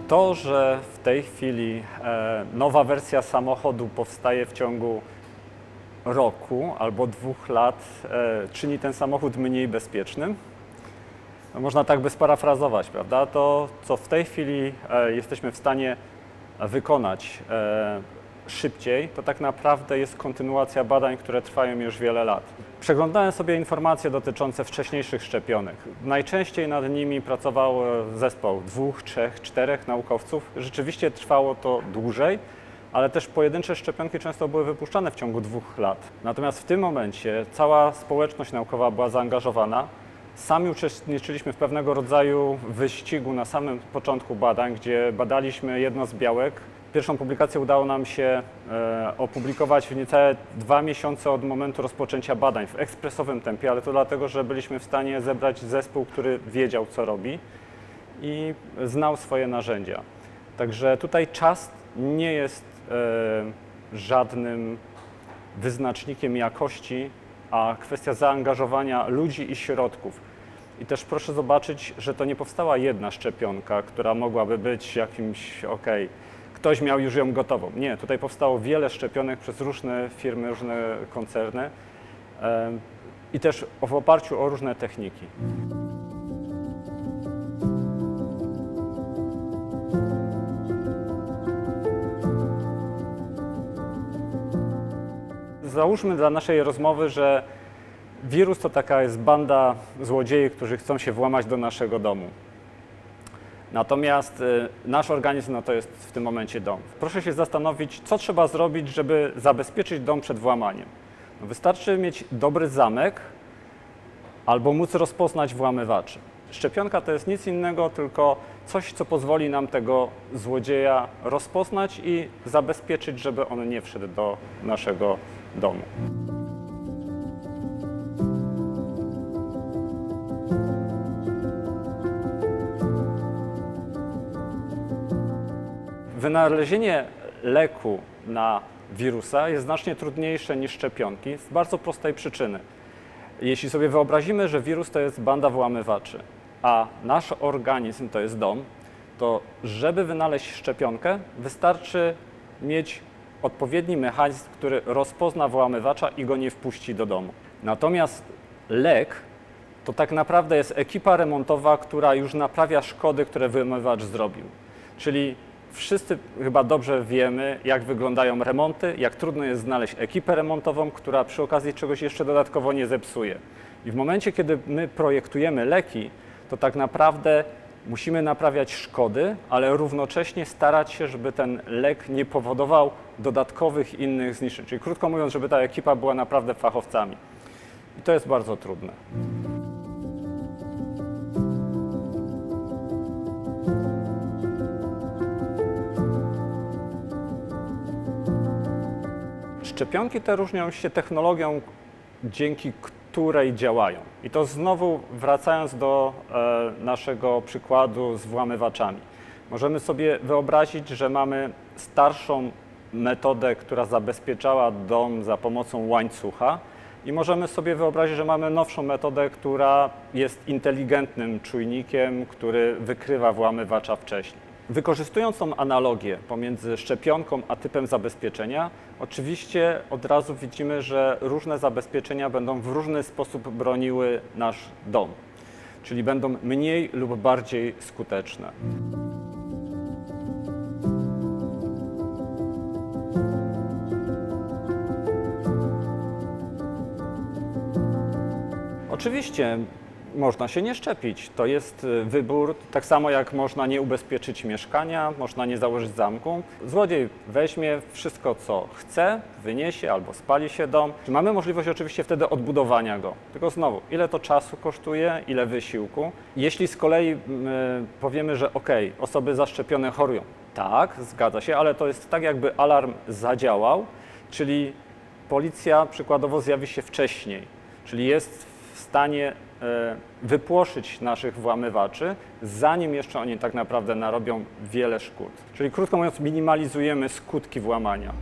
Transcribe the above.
To, że w tej chwili nowa wersja samochodu powstaje w ciągu roku albo 2 lat, czyni ten samochód mniej bezpiecznym. No, można tak by sparafrazować, prawda? To, co w tej chwili jesteśmy w stanie wykonać szybciej, to tak naprawdę jest kontynuacja badań, które trwają już wiele lat. Przeglądałem sobie informacje dotyczące wcześniejszych szczepionek. Najczęściej nad nimi pracował zespół 2, 3, 4 naukowców. Rzeczywiście trwało to dłużej, ale też pojedyncze szczepionki często były wypuszczane w ciągu 2 lat. Natomiast w tym momencie cała społeczność naukowa była zaangażowana. Sami uczestniczyliśmy w pewnego rodzaju wyścigu na samym początku badań, gdzie badaliśmy jedno z białek. Pierwszą publikację udało nam się opublikować w niecałe 2 miesiące od momentu rozpoczęcia badań w ekspresowym tempie, ale to dlatego, że byliśmy w stanie zebrać zespół, który wiedział, co robi i znał swoje narzędzia. Także tutaj czas nie jest żadnym wyznacznikiem jakości, a kwestia zaangażowania ludzi i środków. I też proszę zobaczyć, że to nie powstała jedna szczepionka, która mogłaby być jakimś ktoś miał już ją gotową. Nie, tutaj powstało wiele szczepionek przez różne firmy, różne koncerny i też w oparciu o różne techniki. Załóżmy dla naszej rozmowy, że wirus to taka jest banda złodziei, którzy chcą się włamać do naszego domu. Natomiast nasz organizm to jest w tym momencie dom. Proszę się zastanowić, co trzeba zrobić, żeby zabezpieczyć dom przed włamaniem. No wystarczy mieć dobry zamek albo móc rozpoznać włamywaczy. Szczepionka to jest nic innego, tylko coś, co pozwoli nam tego złodzieja rozpoznać i zabezpieczyć, żeby on nie wszedł do naszego domu. Wynalezienie leku na wirusa jest znacznie trudniejsze niż szczepionki z bardzo prostej przyczyny. Jeśli sobie wyobrazimy, że wirus to jest banda włamywaczy, a nasz organizm to jest dom, to żeby wynaleźć szczepionkę, wystarczy mieć odpowiedni mechanizm, który rozpozna włamywacza i go nie wpuści do domu. Natomiast lek to tak naprawdę jest ekipa remontowa, która już naprawia szkody, które włamywacz zrobił. Czyli wszyscy chyba dobrze wiemy, jak wyglądają remonty, jak trudno jest znaleźć ekipę remontową, która przy okazji czegoś jeszcze dodatkowo nie zepsuje. I w momencie, kiedy my projektujemy leki, to tak naprawdę musimy naprawiać szkody, ale równocześnie starać się, żeby ten lek nie powodował dodatkowych innych zniszczeń. Czyli krótko mówiąc, żeby ta ekipa była naprawdę fachowcami. I to jest bardzo trudne. Szczepionki te różnią się technologią, dzięki której działają. I to znowu wracając do naszego przykładu z włamywaczami. Możemy sobie wyobrazić, że mamy starszą metodę, która zabezpieczała dom za pomocą łańcucha i możemy sobie wyobrazić, że mamy nowszą metodę, która jest inteligentnym czujnikiem, który wykrywa włamywacza wcześniej. Wykorzystując tą analogię pomiędzy szczepionką a typem zabezpieczenia, oczywiście od razu widzimy, że różne zabezpieczenia będą w różny sposób broniły nasz dom, czyli będą mniej lub bardziej skuteczne. Oczywiście można się nie szczepić. To jest wybór, tak samo jak można nie ubezpieczyć mieszkania, można nie założyć zamku. Złodziej weźmie wszystko, co chce, wyniesie albo spali się dom. Mamy możliwość oczywiście wtedy odbudowania go. Tylko znowu, ile to czasu kosztuje, ile wysiłku. Jeśli z kolei powiemy, że osoby zaszczepione chorują. Tak, zgadza się, ale to jest tak, jakby alarm zadziałał, czyli policja przykładowo zjawi się wcześniej, czyli jest w stanie wypłoszyć naszych włamywaczy, zanim jeszcze oni tak naprawdę narobią wiele szkód. Czyli krótko mówiąc, minimalizujemy skutki włamania.